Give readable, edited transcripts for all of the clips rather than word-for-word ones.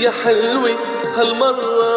يا حلوة هالمرة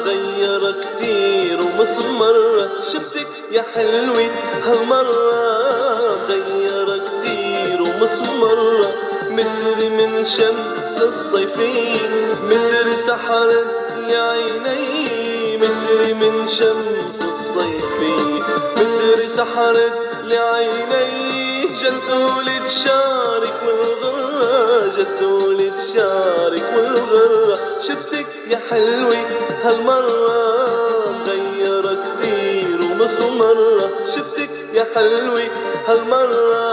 غير كتير ومسمرة. شفتك يا حلوة هالمرة غير كتير ومسمرة. مدري من شمس الصيفية مدري سحرت يا عيني. مدري من شمس الصيفية مدري سحرت لعيني. جدولة شارك والغرة جدولة شارك والغرة. شفتك يا حلوة هالمرة غير كتير ومسمرة. شفتك يا حلوة هالمرة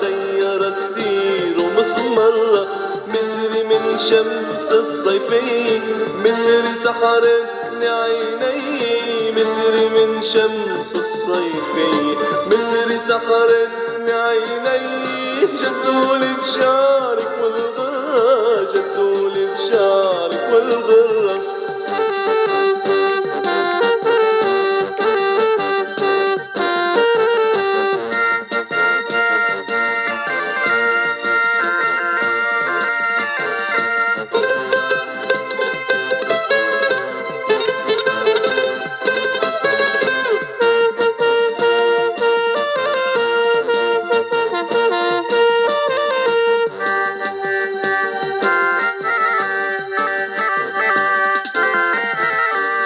غير كتير ومسمرة. مدري من شمس الصيفية مدري سحرت لعيني. مدري من شمس الصيفية مدري سحرت لعيني. جدولة شارك والغرة جدولة شارك والغرة.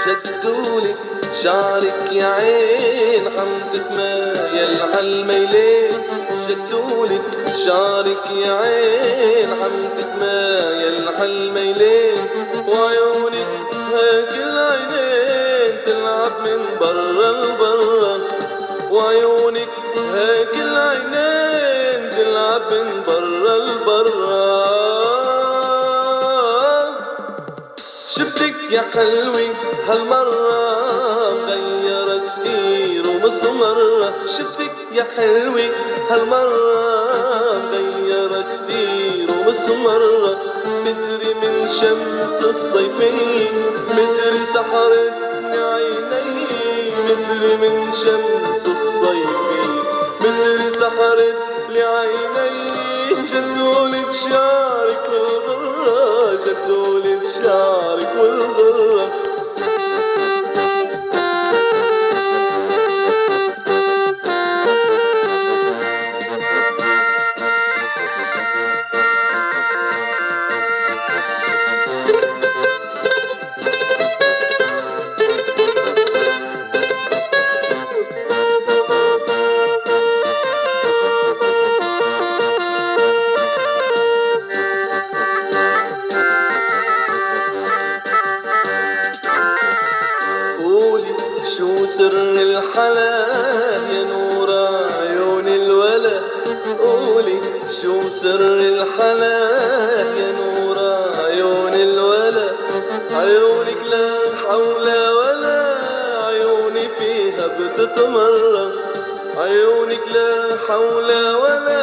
جدولة شعرك يا عين عم تتمايل عالميلين. جدولة شعرك يا عين عم تتمايل عالميلين. وعيونك هيك العينين تلعب من برا لبرا. وعيونك هيك العينين تلعب من برا لبرا. شفتك يا حلوة هالمرة غير كتير ومسمرة. شفتك يا حلوة هالمرة غير كتير ومسمرة. مدري من شمس الصيفية مدري سحرت عيني. مدري من شمس الصيفية مدري سحرت لعيني. جدولة شارك والغرة جدولة شارك والغرة. شو سر الحلا يا نور عيون الولا. قولي شو سر الحلا يا نور عيون الولا. عيونك لا حول ولا عيوني فيها بتتمرن. عيونك لا حول ولا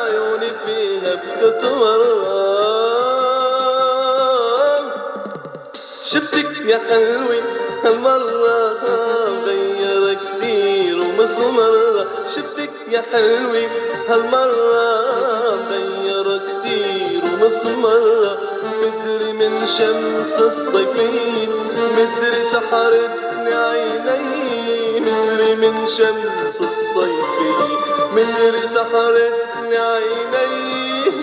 عيوني فيها بتتمرن. شفتك يا حلوة هالمرة غير كتير ومسمرة. شفتك يا حلوة هالمرة غير كتير ومسمرة. مدري من شمس الصيفية مدري سحرت لعيني. مدري من شمس الصيفية مدري سحرت لعيني.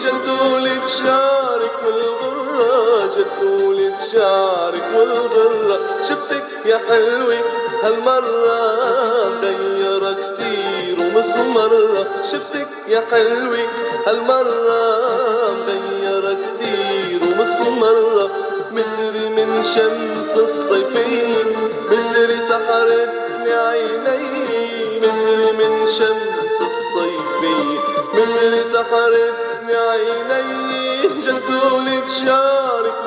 جدولة شارك والغرة جدولة شارك والغرة. شفتك يا حلوة هالمرة غير كتير ومسمرة. شفتك يا حلوة هالمرة غير كتير ومسمرة. مدري من شمس الصيفية مدري سحرت لعيني. مدري من شمس الصيفية مدري سحرت لعيني. جدولة شارك